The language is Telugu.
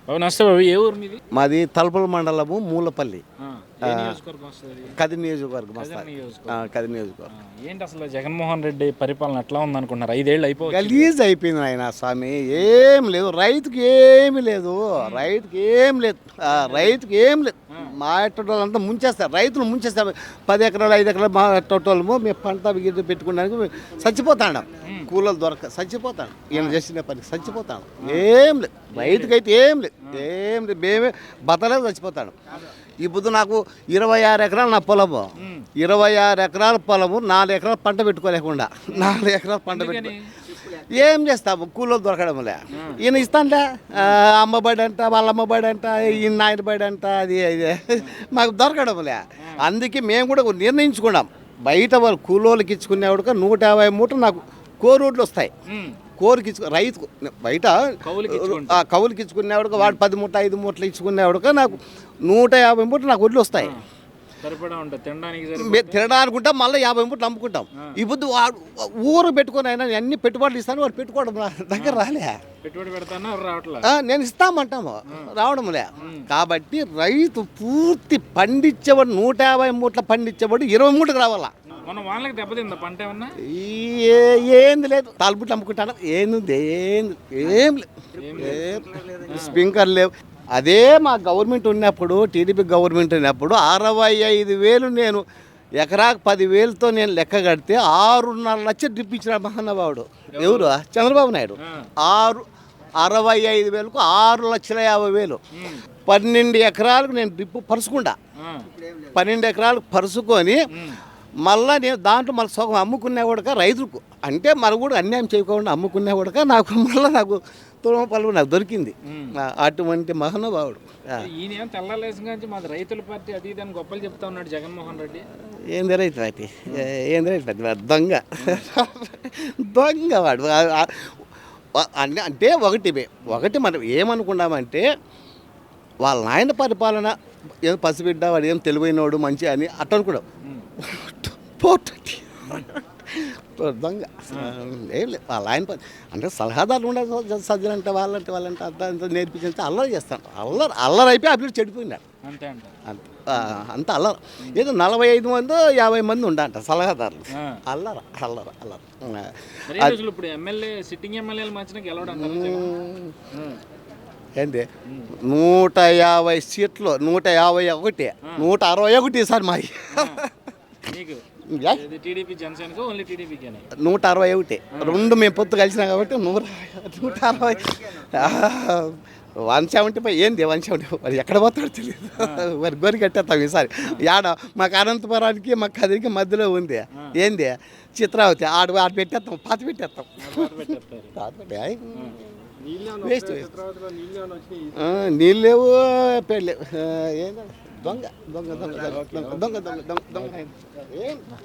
బాబు నమస్తే బాబు, ఏ ఊరు మీది? మాది తలుపుల మండలము మూలపల్లి, ఏ నియోజకవర్గం వస్తుంది? కది నియోజకవర్గం కదిరి వస్తుంది. నియోజకవర్గం. కది నియోజకవర్గం. ఏంటి అసలు జగన్మోహన్ రెడ్డి పరిపాలన ఎట్లా ఉందనుకుంటున్నారు? 5 ఏళ్ళు అయిపోయింది. గలీజ్ అయిపోయింది ఆయన స్వామి. ఏం లేదు, రైతుకి ఏమి లేదు, రైతుకి ఏం లేదు, రైతుకి ఏం లేదు. మా వాళ్ళంతా ముంచేస్తారు, రైతులు ముంచేస్తారు. 10 ఎకరాలు 5 ఎకరాలు మా టోటల్ము మేము పంట గిడ్డ పెట్టుకోవడానికి చచ్చిపోతాడు. కూలలు దొరక చచ్చిపోతాడు. ఈయన చేసిన పనికి చచ్చిపోతాడు. ఏం లేదు, రైతుకైతే ఏం లేదు, ఏం లేదు. మేమే బతలేదు, చచ్చిపోతాడు. ఇప్పుడు నాకు 26 ఎకరాలు నా పొలము, 26 ఎకరాల పొలము, 4 ఎకరాలు పంట పెట్టుకోలేకుండా, 4 ఎకరాలు పంట పెట్టుకో ఏం చేస్తాము? కూలీలు దొరకడంలే. ఈయన ఇస్తానులే, అమ్మబడి అంట, వాళ్ళ అమ్మబడి అంట, ఈయన నాయన బడి అంట, అది మాకు దొరకడంలే. అందుకే మేము కూడా నిర్ణయించుకున్నాం, బయట వాళ్ళు కూలోళ్ళకి ఇచ్చుకునేవాడుక 150 మూటలు నాకు కోరోడ్లు వస్తాయి. కోరికి రైతు బయట కౌలుకి ఇచ్చుకునేవాడుక వాడు 10 మూట 5 మూటలు ఇచ్చుకునేవాడుక నాకు 150 మూటలు నాకు ఒడ్లు వస్తాయి. తినడానికి ఉంటాం, మళ్ళీ 50 మూటలు అమ్ముకుంటాం. ఇప్పుడు వాడు ఊరు పెట్టుకొని అయినా అన్ని పెట్టుబడులు ఇస్తాను, వాడు పెట్టుకోవడం దగ్గర రాలే. నేను ఇస్తామంటాము, రావడంలే. కాబట్టి రైతు పూర్తి పండించేవాడు 150 మూటలు పండించేవాడు 20 మూటకు రావాలా. ఏంది లేదు, తాలుబుట్లు అమ్ముకుంటాను. ఏంది ఏం లేదు, స్ప్రింకర్ లేవు. అదే మా గవర్నమెంట్ ఉన్నప్పుడు, టీడీపీ గవర్నమెంట్ ఉన్నప్పుడు 65,000 నేను ఎకరాకు 10,000తో నేను లెక్క కడితే 6.5 లక్షలు డ్రిప్ ఇచ్చిన మహానుభావుడు ఎవరు? చంద్రబాబు నాయుడు. 65,000కు 6,50,000. 12 ఎకరాలకు నేను డ్రిప్ పరుచుకుంటా. 12 ఎకరాలకు పరుచుకొని మళ్ళీ నేను దాంట్లో మళ్ళీ సగం అమ్ముకునేవాడుక రైతులకు. అంటే మన కూడా అన్యాయం చేయకుండా అమ్ముకునేవాడుక నాకు మళ్ళీ నాకు తులం పలువు నాకు దొరికింది. అటువంటి మహానుభావుడు. మాది రైతుల పార్టీ అది ఇది అని గొప్పలు చెప్తా ఉన్నాడు జగన్మోహన్ రెడ్డి. ఏంది రైతు పార్టీ? ఏంది రైతు పార్టీ? దొంగ దొంగ వాడు. అంటే ఒకటి మనం ఏమనుకున్నామంటే వాళ్ళ నాయన పరిపాలన ఏం పసిబిడ్డ, వాడు ఏం తెలివైనవాడు మంచి అని అట్ట అనుకున్నాం. దొంగ ఏం లేదు. వాళ్ళ ఆయన అంటే సలహాదారులు ఉండదు, సజ్జలంటే వాళ్ళంటే అంత నేర్పించే అల్లరి చేస్తాను. అల్లరి అయిపోయి అభివృద్ధి చెడిపోయినాడు. అంత అల్లరి. ఏదో 45 మంది 50 మంది ఉండంట సలహాదారులు. అల్లర ఏంటి 150 సీట్లు, 151, 161 సార్ మావి. 161 రెండు మేము పొత్తు కలిసినా కాబట్టి 160. 175 ఏంది 175? మరి ఎక్కడ పోతాడో తెలియదు. మరి గోరి కట్టేస్తాం ఈసారి. యాడ మాకు అనంతపురానికి మాకు కదిరికి మధ్యలో ఉంది. ఏంది చిత్రావతి, ఆడు పెట్టేస్తాం, పాత పెట్టేస్తాం. వేస్ట్ నీళ్ళు లేవు, పెళ్ళి. ఏంటంటే దొంగ దొంగ దొంగ దొంగ దొంగ దొంగ దొంగ దొంగ.